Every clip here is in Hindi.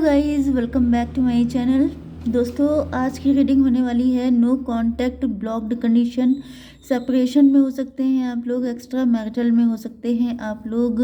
Guys, welcome back to my channel. दोस्तों, आज की रीडिंग होने वाली है no contact blocked condition. Separation में हो सकते हैं आप लोग, एक्स्ट्रा मैरिटल में हो सकते हैं आप लोग।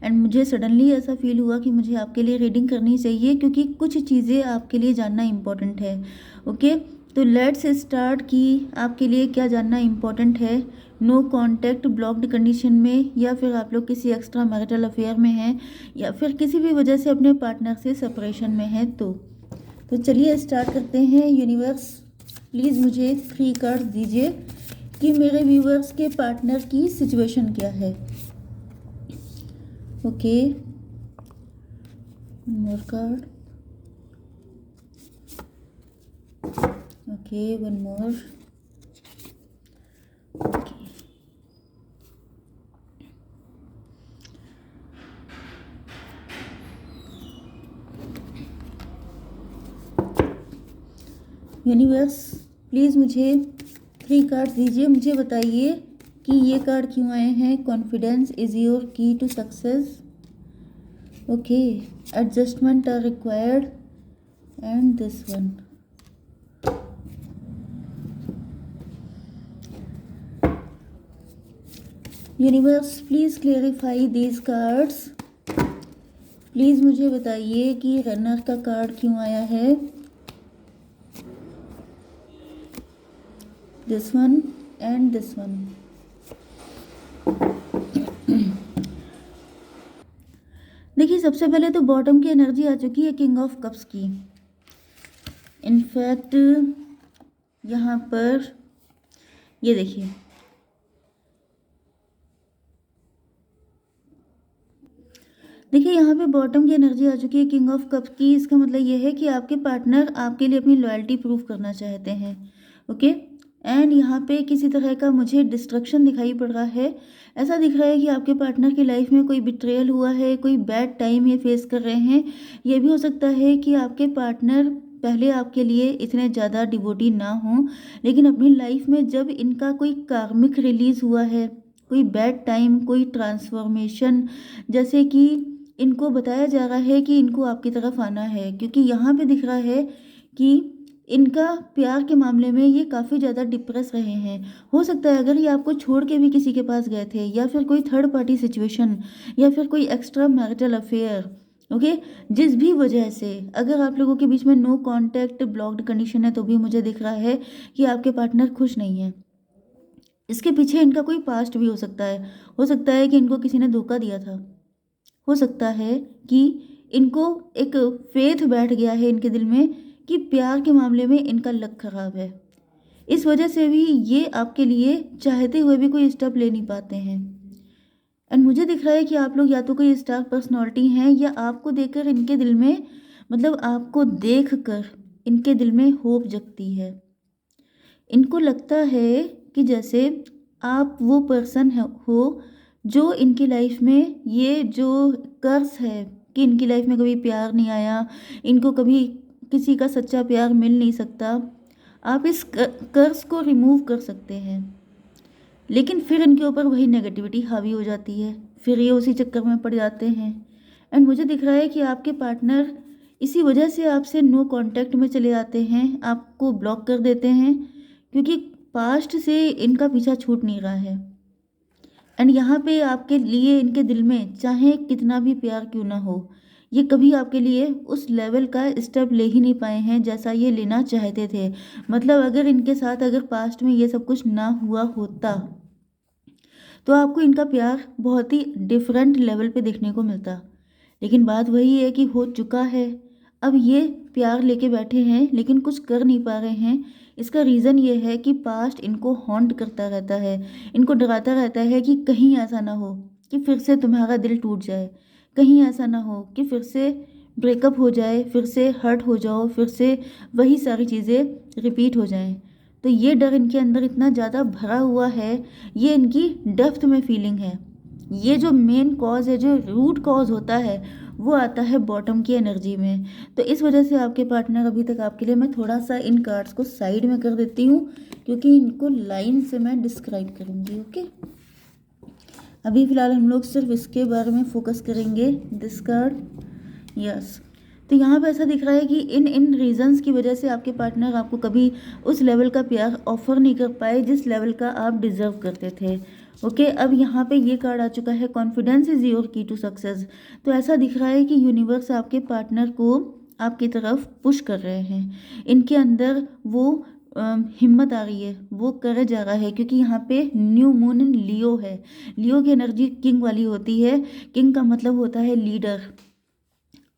एंड मुझे सडनली ऐसा फील हुआ कि मुझे आपके लिए रीडिंग करनी चाहिए क्योंकि कुछ चीज़ें आपके लिए जानना इम्पोर्टेंट है। ओके, तो लेट्स स्टार्ट कि आपके लिए क्या जानना इम्पोर्टेंट है नो कांटेक्ट ब्लॉक्ड कंडीशन में, या फिर आप लोग किसी एक्स्ट्रा मैरिटल अफेयर में हैं, या फिर किसी भी वजह से अपने पार्टनर से सेपरेशन में हैं। तो चलिए स्टार्ट करते हैं। यूनिवर्स, प्लीज़ मुझे 3 कार्ड दीजिए कि मेरे व्यूवर्स के पार्टनर की सिचुएशन क्या है। Okay, more card. Okay, one more. Okay, universe, please मुझे 3 कार्ड दीजिए। मुझे बताइए कि ये कार्ड क्यों आए हैं। Confidence is your key to success. Okay, adjustment are required and this one. Universe, please clarify these cards. Please मुझे बताइए कि रनर का कार्ड क्यों आया है। This one and this one. देखिए, सबसे पहले तो बॉटम की एनर्जी आ चुकी है किंग ऑफ कप्स की। इनफैक्ट यहाँ पर ये देखिए, यहाँ पे बॉटम की एनर्जी आ चुकी है किंग ऑफ कप्स की। इसका मतलब ये है कि आपके पार्टनर आपके लिए अपनी लॉयल्टी प्रूव करना चाहते हैं। ओके, एंड यहाँ पे किसी तरह का मुझे डिस्ट्रक्शन दिखाई पड़ रहा है। ऐसा दिख रहा है कि आपके पार्टनर की लाइफ में कोई बिट्रेयल हुआ है, कोई बैड टाइम ये फेस कर रहे हैं। ये भी हो सकता है कि आपके पार्टनर पहले आपके लिए इतने ज़्यादा डिवोटी ना हों, लेकिन अपनी लाइफ में जब इनका कोई कार्मिक रिलीज़ हुआ है, कोई बैड टाइम, कोई ट्रांसफॉर्मेशन, जैसे कि इनको बताया जा रहा है कि इनको आपकी तरफ आना है, क्योंकि यहाँ पे दिख रहा है कि इनका प्यार के मामले में ये काफ़ी ज़्यादा डिप्रेस रहे हैं। हो सकता है अगर ये आपको छोड़ के भी किसी के पास गए थे, या फिर कोई थर्ड पार्टी सिचुएशन, या फिर कोई एक्स्ट्रा मैरिटल अफेयर। ओके, जिस भी वजह से अगर आप लोगों के बीच में नो कांटेक्ट ब्लॉक्ड कंडीशन है, तो भी मुझे दिख रहा है कि आपके पार्टनर खुश नहीं है। इसके पीछे इनका कोई पास्ट भी हो सकता है। हो सकता है कि इनको किसी ने धोखा दिया था। हो सकता है कि इनको एक फेथ बैठ गया है इनके दिल में कि प्यार के मामले में इनका लक खराब है। इस वजह से भी ये आपके लिए चाहते हुए भी कोई स्टेप ले नहीं पाते हैं। एंड मुझे दिख रहा है कि आप लोग या तो कोई स्टार पर्सनालिटी हैं, या आपको देखकर इनके दिल में, मतलब आपको देख कर इनके दिल में होप जगती है। इनको लगता है कि जैसे आप वो पर्सन हो जो इनकी लाइफ में, ये जो कर्स है कि इनकी लाइफ में कभी प्यार नहीं आया, इनको कभी किसी का सच्चा प्यार मिल नहीं सकता, आप इस कर्स को रिमूव कर सकते हैं। लेकिन फिर इनके ऊपर वही नेगेटिविटी हावी हो जाती है, फिर ये उसी चक्कर में पड़ जाते हैं। एंड मुझे दिख रहा है कि आपके पार्टनर इसी वजह से आपसे नो कांटेक्ट में चले जाते हैं, आपको ब्लॉक कर देते हैं, क्योंकि पास्ट से इनका पीछा छूट नहीं रहा है। एंड यहाँ पे आपके लिए इनके दिल में चाहे कितना भी प्यार क्यों ना हो, ये कभी आपके लिए उस लेवल का स्टेप ले ही नहीं पाए हैं जैसा ये लेना चाहते थे। मतलब अगर इनके साथ अगर पास्ट में ये सब कुछ ना हुआ होता, तो आपको इनका प्यार बहुत ही डिफरेंट लेवल पे देखने को मिलता। लेकिन बात वही है कि हो चुका है। अब ये प्यार लेके बैठे हैं लेकिन कुछ कर नहीं पा रहे हैं। इसका रीज़न ये है कि पास्ट इनको हॉन्ट करता रहता है, इनको डराता रहता है कि कहीं ऐसा ना हो कि फिर से तुम्हारा दिल टूट जाए, कहीं ऐसा ना हो कि फिर से ब्रेकअप हो जाए, फिर से हर्ट हो जाओ, फिर से वही सारी चीज़ें रिपीट हो जाएं। तो ये डर इनके अंदर इतना ज़्यादा भरा हुआ है, ये इनकी डेप्थ में फीलिंग है। ये जो मेन कॉज है, जो रूट कॉज होता है, वो आता है बॉटम की एनर्जी में। तो इस वजह से आपके पार्टनर अभी तक आपके लिए, मैं थोड़ा सा इन कार्ड्स को साइड में कर देती हूँ क्योंकि इनको लाइन से मैं डिस्क्राइब करूँगी। ओके, अभी फ़िलहाल हम लोग सिर्फ इसके बारे में फोकस करेंगे। दिस कार्ड, यस, तो यहाँ पे ऐसा दिख रहा है कि इन इन रीज़न्स की वजह से आपके पार्टनर आपको कभी उस लेवल का प्यार ऑफर नहीं कर पाए जिस लेवल का आप डिज़र्व करते थे। ओके, अब यहाँ पे ये कार्ड आ चुका है, confidence is your key to success. तो ऐसा दिख रहा है कि यूनिवर्स आपके पार्टनर को आपकी तरफ पुश कर रहे हैं। इनके अंदर वो हिम्मत आ रही है, वो करेज आ रहा है, क्योंकि यहाँ पे न्यू मून इन लियो है। लियो की एनर्जी किंग वाली होती है। किंग का मतलब होता है लीडर,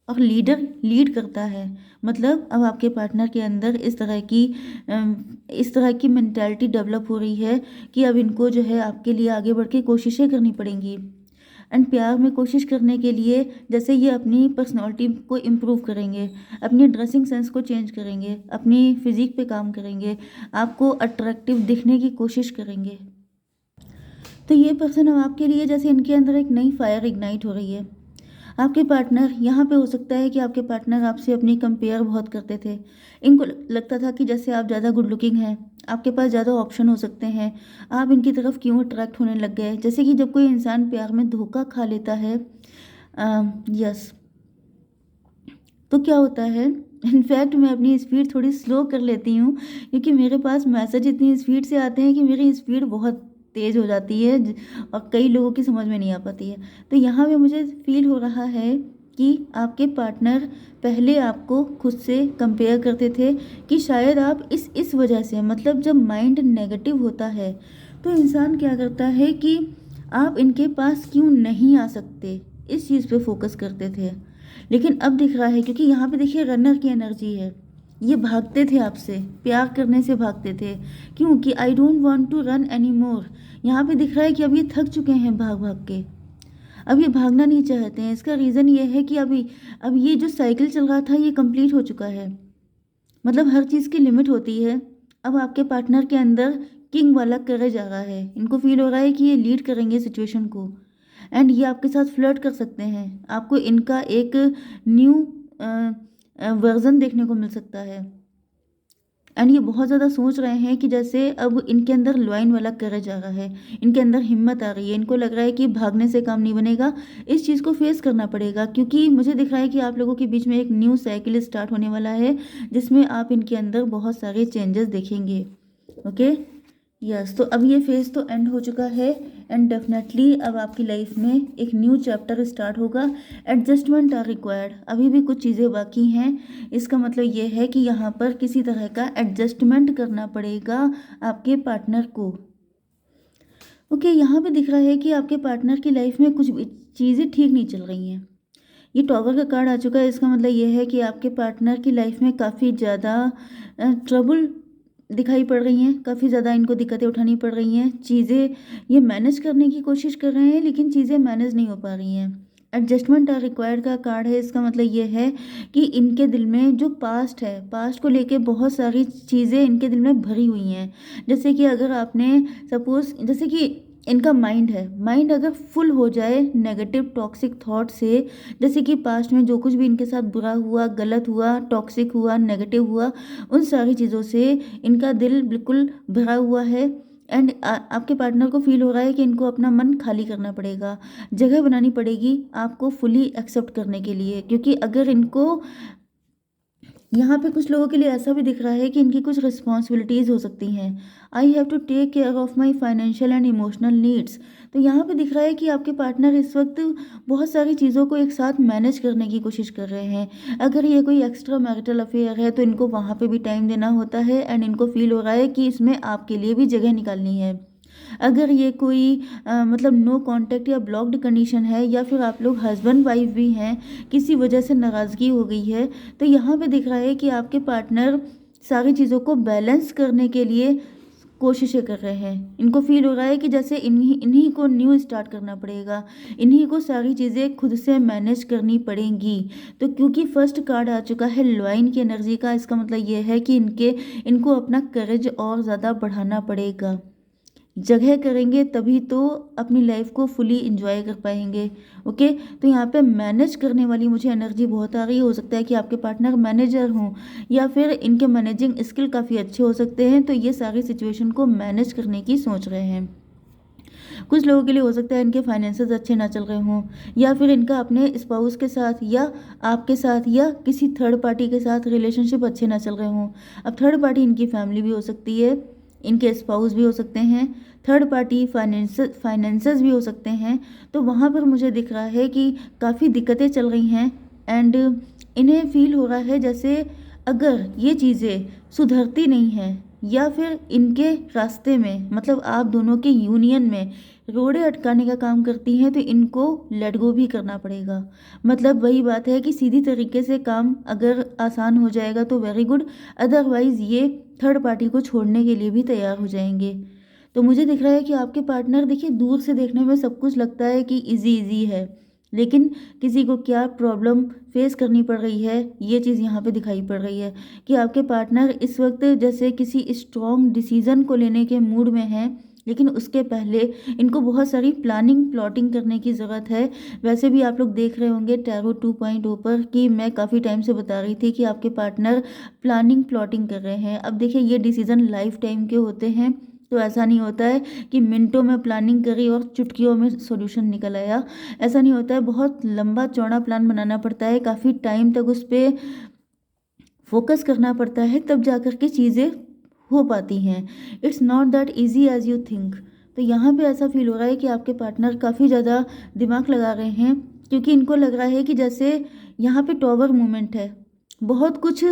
और लीडर लीड करता है। मतलब अब आपके पार्टनर के अंदर इस तरह की मेंटालिटी डेवलप हो रही है कि अब इनको जो है आपके लिए आगे बढ़ के कोशिशें करनी पड़ेंगी। एंड प्यार में कोशिश करने के लिए जैसे ये अपनी पर्सनालिटी को इम्प्रूव करेंगे, अपनी ड्रेसिंग सेंस को चेंज करेंगे, अपनी फिजिक पे काम करेंगे, आपको अट्रैक्टिव दिखने की कोशिश करेंगे। तो ये पर्सन अब आपके लिए जैसे इनके अंदर एक नई फायर इग्नाइट हो रही है। आपके पार्टनर यहाँ पे हो सकता है कि आपके पार्टनर आपसे अपनी कंपेयर बहुत करते थे। इनको लगता था कि जैसे आप ज़्यादा गुड लुकिंग हैं, आपके पास ज़्यादा ऑप्शन हो सकते हैं, आप इनकी तरफ क्यों अट्रैक्ट होने लग गए। जैसे कि जब कोई इंसान प्यार में धोखा खा लेता है, यस, तो क्या होता है, इनफैक्ट मैं अपनी स्पीड थोड़ी स्लो कर लेती हूँ क्योंकि मेरे पास मैसेज इतनी स्पीड से आते हैं कि मेरी स्पीड बहुत तेज़ हो जाती है और कई लोगों की समझ में नहीं आ पाती है। तो यहाँ पे मुझे फील हो रहा है कि आपके पार्टनर पहले आपको खुद से कंपेयर करते थे कि शायद आप इस वजह से, मतलब जब माइंड नेगेटिव होता है तो इंसान क्या करता है कि आप इनके पास क्यों नहीं आ सकते, इस चीज़ पे फोकस करते थे। लेकिन अब दिख रहा है, क्योंकि यहाँ पे देखिए रनर की एनर्जी है, ये भागते थे आपसे, प्यार करने से भागते थे, क्योंकि I don't want to run any more. यहाँ पे दिख रहा है कि अब ये थक चुके हैं भाग भाग के, अब ये भागना नहीं चाहते हैं। इसका रीज़न ये है कि अब ये जो साइकिल चल रहा था ये कंप्लीट हो चुका है। मतलब हर चीज़ की लिमिट होती है। अब आपके पार्टनर के अंदर किंग वाला करेज आ रहा है, इनको फील हो रहा है कि ये लीड करेंगे सिचुएशन को, एंड ये आपके साथ फ्लर्ट कर सकते हैं। आपको इनका एक न्यू वर्जन देखने को मिल सकता है। एंड ये बहुत ज़्यादा सोच रहे हैं कि जैसे अब इनके अंदर लॉइन वाला करेज आ रहा है, इनके अंदर हिम्मत आ रही है, इनको लग रहा है कि भागने से काम नहीं बनेगा, इस चीज़ को फेस करना पड़ेगा। क्योंकि मुझे दिख रहा है कि आप लोगों के बीच में एक न्यू साइकिल स्टार्ट होने वाला है जिसमें आप इनके अंदर बहुत सारे चेंजेस देखेंगे। ओके, यस, तो अब ये फेज़ तो एंड हो चुका है एंड डेफिनेटली अब आपकी लाइफ में एक न्यू चैप्टर स्टार्ट होगा। एडजस्टमेंट आर रिक्वायर्ड, अभी भी कुछ चीज़ें बाकी हैं। इसका मतलब ये है कि यहाँ पर किसी तरह का एडजस्टमेंट करना पड़ेगा आपके पार्टनर को। ओके, यहाँ पे दिख रहा है कि आपके पार्टनर की लाइफ में कुछ भी चीज़ें ठीक नहीं चल रही हैं। ये टॉवर का कार्ड आ चुका है, इसका मतलब ये है कि आपके पार्टनर की लाइफ में काफ़ी ज़्यादा ट्रबल दिखाई पड़ रही हैं, काफ़ी ज़्यादा इनको दिक्कतें उठानी पड़ रही हैं। चीज़ें ये मैनेज करने की कोशिश कर रहे हैं लेकिन चीज़ें मैनेज नहीं हो पा रही हैं। एडजस्टमेंट आर रिक्वायर्ड का कार्ड है, इसका मतलब ये है कि इनके दिल में जो पास्ट है, पास्ट को लेके बहुत सारी चीज़ें इनके दिल में भरी हुई हैं। जैसे कि अगर आपने सपोज़, जैसे कि इनका माइंड है, माइंड अगर फुल हो जाए नेगेटिव टॉक्सिक थॉट से, जैसे कि पास्ट में जो कुछ भी इनके साथ बुरा हुआ, गलत हुआ, टॉक्सिक हुआ, नेगेटिव हुआ, उन सारी चीज़ों से इनका दिल बिल्कुल भरा हुआ है। एंड आपके पार्टनर को फील हो रहा है कि इनको अपना मन खाली करना पड़ेगा, जगह बनानी पड़ेगी आपको फुली एक्सेप्ट करने के लिए। क्योंकि अगर इनको यहाँ पे कुछ लोगों के लिए ऐसा भी दिख रहा है कि इनकी कुछ रिस्पॉन्सिबिलिटीज़ हो सकती हैं। I have to take care of my financial and emotional needs. तो यहाँ पे दिख रहा है कि आपके पार्टनर इस वक्त बहुत सारी चीज़ों को एक साथ मैनेज करने की कोशिश कर रहे हैं। अगर ये कोई एक्स्ट्रा मैरिटल अफेयर है तो इनको वहाँ पे भी टाइम देना होता है एंड इनको फील हो रहा है कि इसमें आपके लिए भी जगह निकालनी है। अगर ये कोई मतलब नो कांटेक्ट या ब्लॉक्ड कंडीशन है, या फिर आप लोग हस्बैंड वाइफ भी हैं, किसी वजह से नाराज़गी हो गई है, तो यहाँ पे दिख रहा है कि आपके पार्टनर सारी चीज़ों को बैलेंस करने के लिए कोशिशें कर रहे हैं। इनको फील हो रहा है कि जैसे इन्हीं को न्यू स्टार्ट करना पड़ेगा, इन्हीं को सारी चीज़ें खुद से मैनेज करनी पड़ेंगी। तो क्योंकि फर्स्ट कार्ड आ चुका है लॉइन की एनर्जी का, इसका मतलब ये है कि इनको अपना करेज और ज़्यादा बढ़ाना पड़ेगा। जगह करेंगे तभी तो अपनी लाइफ को फुली इंजॉय कर पाएंगे। ओके, तो यहाँ पे मैनेज करने वाली मुझे एनर्जी बहुत आ रही है। हो सकता है कि आपके पार्टनर मैनेजर हों या फिर इनके मैनेजिंग स्किल काफ़ी अच्छे हो सकते हैं, तो ये सारी सिचुएशन को मैनेज करने की सोच रहे हैं। कुछ लोगों के लिए हो सकता है इनके फाइनेंसेस अच्छे ना चल रहे हों, या फिर इनका अपने स्पाउस के साथ या आपके साथ या किसी थर्ड पार्टी के साथ रिलेशनशिप अच्छे ना चल रहे हों। अब थर्ड पार्टी इनकी फैमिली भी हो सकती है, इनके स्पाउस भी हो सकते हैं, थर्ड पार्टी फाइनेंसेस भी हो सकते हैं। तो वहाँ पर मुझे दिख रहा है कि काफ़ी दिक्कतें चल रही हैं एंड इन्हें फील हो रहा है जैसे अगर ये चीज़ें सुधरती नहीं हैं या फिर इनके रास्ते में, मतलब आप दोनों के यूनियन में रोड़े अटकाने का काम करती हैं, तो इनको लेट गो भी करना पड़ेगा। मतलब वही बात है कि सीधी तरीके से काम अगर आसान हो जाएगा तो वेरी गुड, अदरवाइज़ ये थर्ड पार्टी को छोड़ने के लिए भी तैयार हो जाएंगे। तो मुझे दिख रहा है कि आपके पार्टनर, देखिए दूर से देखने में सब कुछ लगता है कि इजी इजी है, लेकिन किसी को क्या प्रॉब्लम फेस करनी पड़ रही है ये चीज़ यहाँ पे दिखाई पड़ रही है कि आपके पार्टनर इस वक्त जैसे किसी स्ट्रॉन्ग डिसीज़न को लेने के मूड में है, लेकिन उसके पहले इनको बहुत सारी प्लानिंग प्लॉटिंग करने की ज़रूरत है। वैसे भी आप लोग देख रहे होंगे टैरो 2.0 पर कि मैं काफ़ी टाइम से बता रही थी कि आपके पार्टनर प्लानिंग प्लॉटिंग कर रहे हैं। अब देखिए ये डिसीज़न लाइफ टाइम के होते हैं, तो ऐसा नहीं होता है कि मिनटों में प्लानिंग करी और चुटकियों में सॉल्यूशन निकल आया। ऐसा नहीं होता है, बहुत लंबा चौड़ा प्लान बनाना पड़ता है, काफ़ी टाइम तक उस पर फोकस करना पड़ता है, तब जा कर के चीज़ें हो पाती हैं। It's not that easy as you think. तो यहाँ पे ऐसा फील हो रहा है कि आपके पार्टनर काफ़ी ज़्यादा दिमाग लगा रहे हैं, क्योंकि इनको लग रहा है कि जैसे यहाँ पे टॉवर मूवमेंट है, बहुत कुछ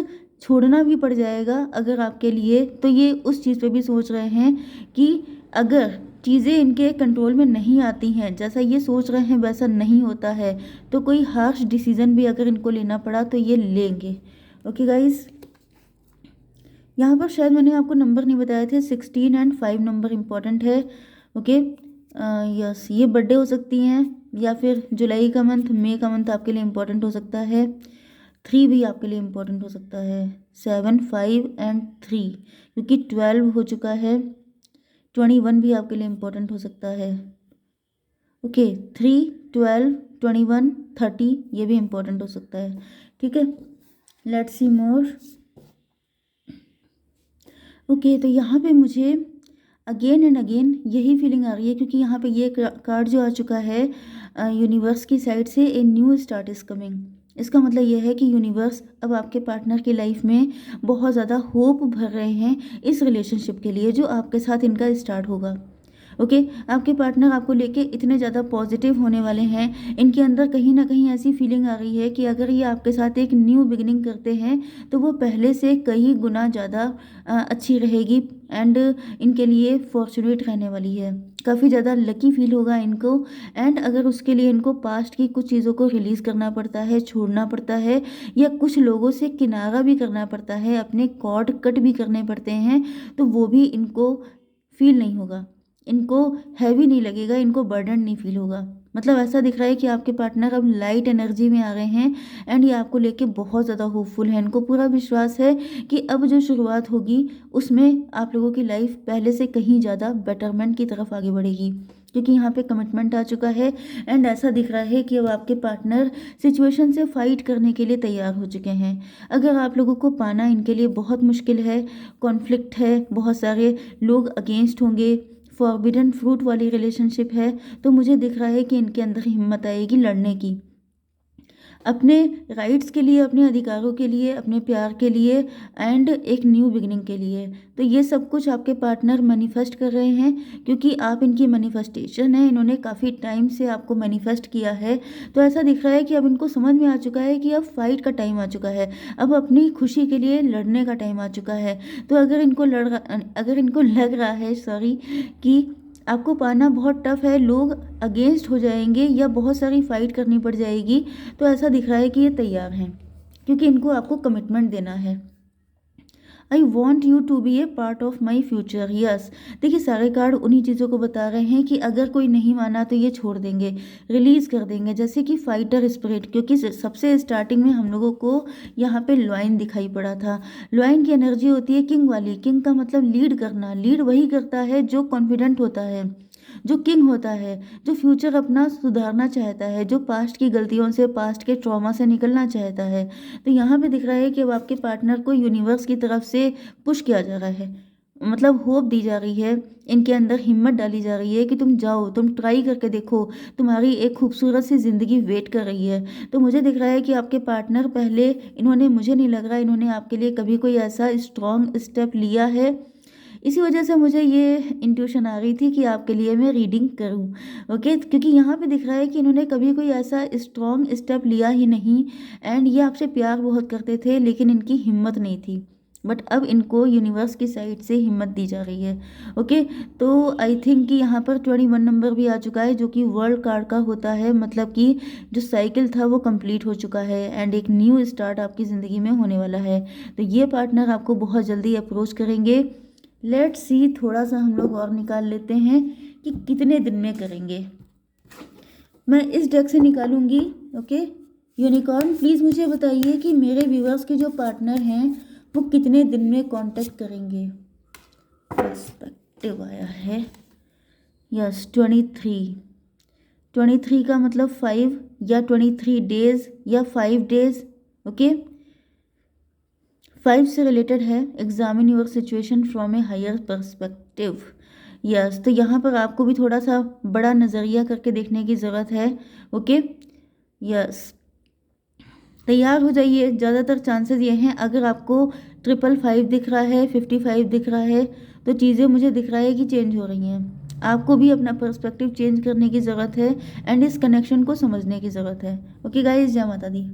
छोड़ना भी पड़ जाएगा अगर आपके लिए। तो ये उस चीज़ पे भी सोच रहे हैं कि अगर चीज़ें इनके कंट्रोल में नहीं आती हैं, जैसा ये सोच रहे हैं वैसा नहीं होता है, तो कोई हार्श डिसीज़न भी अगर इनको लेना पड़ा तो ये लेंगे। ओके गाइस, यहाँ पर शायद मैंने आपको नंबर नहीं बताए थे, 16 एंड 5 नंबर इम्पॉर्टेंट है। ओके यस, ये बर्थडे हो सकती हैं या फिर जुलाई का मंथ, मई का मंथ आपके लिए इम्पोर्टेंट हो सकता है। 3 भी आपके लिए इम्पोर्टेंट हो सकता है, 7, 5 एंड 3, क्योंकि 12 हो चुका है। 21 भी आपके लिए इम्पोर्टेंट हो सकता है। ओके 3, 12, 21, 30 ये भी इम्पोर्टेंट हो सकता है। ठीक है, लेट्स सी मोर। ओके तो यहाँ पे मुझे अगेन एंड अगेन यही फीलिंग आ रही है, क्योंकि यहाँ पे ये कार्ड जो आ चुका है यूनिवर्स की साइड से, a new start is coming. इसका मतलब ये है कि यूनिवर्स अब आपके पार्टनर की लाइफ में बहुत ज़्यादा होप भर रहे हैं इस रिलेशनशिप के लिए जो आपके साथ इनका स्टार्ट होगा। ओके आपके पार्टनर आपको लेके इतने ज़्यादा पॉजिटिव होने वाले हैं, इनके अंदर कहीं ना कहीं ऐसी फीलिंग आ रही है कि अगर ये आपके साथ एक न्यू बिगिनिंग करते हैं तो वो पहले से कई गुना ज़्यादा अच्छी रहेगी एंड इनके लिए फॉर्चुनेट रहने वाली है। काफ़ी ज़्यादा लकी फील होगा इनको, एंड अगर उसके लिए इनको पास्ट की कुछ चीज़ों को रिलीज़ करना पड़ता है, छोड़ना पड़ता है, या कुछ लोगों से किनारा भी करना पड़ता है, अपने कॉर्ड कट भी करने पड़ते हैं, तो वो भी इनको फील नहीं होगा, इनको हैवी नहीं लगेगा, इनको बर्डन नहीं फील होगा। मतलब ऐसा दिख रहा है कि आपके पार्टनर अब लाइट एनर्जी में आ गए हैं एंड ये आपको लेके बहुत ज़्यादा होपफुल है। इनको पूरा विश्वास है कि अब जो शुरुआत होगी उसमें आप लोगों की लाइफ पहले से कहीं ज़्यादा बेटरमेंट की तरफ आगे बढ़ेगी, क्योंकि यहाँ पे कमिटमेंट आ चुका है एंड ऐसा दिख रहा है कि अब आपके पार्टनर सिचुएशन से फाइट करने के लिए तैयार हो चुके हैं। अगर आप लोगों को पाना इनके लिए बहुत मुश्किल है, कॉन्फ्लिक्ट है, बहुत सारे लोग अगेंस्ट होंगे, फॉरबिडन फ्रूट वाली रिलेशनशिप है, तो मुझे दिख रहा है कि इनके अंदर हिम्मत आएगी लड़ने की, अपने राइट्स के लिए, अपने अधिकारों के लिए, अपने प्यार के लिए एंड एक न्यू बिगिनिंग के लिए। तो ये सब कुछ आपके पार्टनर मैनिफेस्ट कर रहे हैं, क्योंकि आप इनकी मैनिफेस्टेशन है, इन्होंने काफ़ी टाइम से आपको मैनिफेस्ट किया है। तो ऐसा दिख रहा है कि अब इनको समझ में आ चुका है कि अब फाइट का टाइम आ चुका है, अब अपनी खुशी के लिए लड़ने का टाइम आ चुका है। तो अगर इनको लग रहा है कि आपको पाना बहुत टफ है, लोग अगेंस्ट हो जाएंगे या बहुत सारी फाइट करनी पड़ जाएगी, तो ऐसा दिख रहा है कि ये तैयार हैं, क्योंकि इनको आपको कमिटमेंट देना है। I want you to be a part of my future. Yes, देखिए सारे कार्ड उन्हीं चीज़ों को बता रहे हैं कि अगर कोई नहीं माना तो ये छोड़ देंगे, रिलीज़ कर देंगे, जैसे कि फाइटर स्पिरिट। क्योंकि सबसे स्टार्टिंग में हम लोगों को यहाँ पे लॉइन दिखाई पड़ा था। लॉइन की एनर्जी होती है किंग वाली। किंग का मतलब लीड करना, लीड वही करता है जो कॉन्फिडेंट होता है, जो किंग होता है, जो फ्यूचर अपना सुधारना चाहता है, जो पास्ट की गलतियों से, पास्ट के ट्रॉमा से निकलना चाहता है। तो यहाँ पे दिख रहा है कि अब आपके पार्टनर को यूनिवर्स की तरफ से पुश किया जा रहा है। मतलब होप दी जा रही है, इनके अंदर हिम्मत डाली जा रही है कि तुम जाओ, तुम ट्राई करके देखो, तुम्हारी एक खूबसूरत सी ज़िंदगी वेट कर रही है। तो मुझे दिख रहा है कि आपके पार्टनर पहले, इन्होंने, मुझे नहीं लग रहा इन्होंने आपके लिए कभी कोई ऐसा स्ट्रॉन्ग स्टेप लिया है। इसी वजह से मुझे ये इंट्यूशन आ रही थी कि आपके लिए मैं रीडिंग करूं। ओके, क्योंकि यहाँ पे दिख रहा है कि इन्होंने कभी कोई ऐसा स्ट्रॉन्ग स्टेप लिया ही नहीं, एंड ये आपसे प्यार बहुत करते थे लेकिन इनकी हिम्मत नहीं थी, बट अब इनको यूनिवर्स की साइड से हिम्मत दी जा रही है। ओके, तो आई थिंक कि यहाँ पर 21 नंबर भी आ चुका है, जो कि वर्ल्ड कार्ड का होता है, मतलब कि जो साइकिल था वो कंप्लीट हो चुका है एंड एक न्यू स्टार्ट आपकी ज़िंदगी में होने वाला है। तो ये पार्टनर आपको बहुत जल्दी अप्रोच करेंगे। लेट्स सी, थोड़ा सा हम लोग और निकाल लेते हैं कि कितने दिन में करेंगे। मैं इस डेक से निकालूंगी। ओके, यूनिकॉर्न प्लीज़ मुझे बताइए कि मेरे व्यूअर्स के जो पार्टनर हैं वो कितने दिन में कांटेक्ट करेंगे। पर्सपेक्टिव आया है, यस 23 का मतलब 5 या 23 डेज या 5 डेज। ओके, 5 से रिलेटेड है, examine your situation from a higher perspective. Yes, तो यहाँ पर आपको भी थोड़ा सा बड़ा नज़रिया करके देखने की ज़रूरत है। ओके, यस, तैयार हो जाइए। ज़्यादातर चांसेस ये हैं, अगर आपको 555 दिख रहा है, 55 दिख रहा है, तो चीज़ें मुझे दिख रहा है कि चेंज हो रही हैं। आपको भी अपना पर्सपेक्टिव चेंज करने की ज़रूरत है एंड इस कनेक्शन को समझने की ज़रूरत है। ओके गाइस, जय माता दी।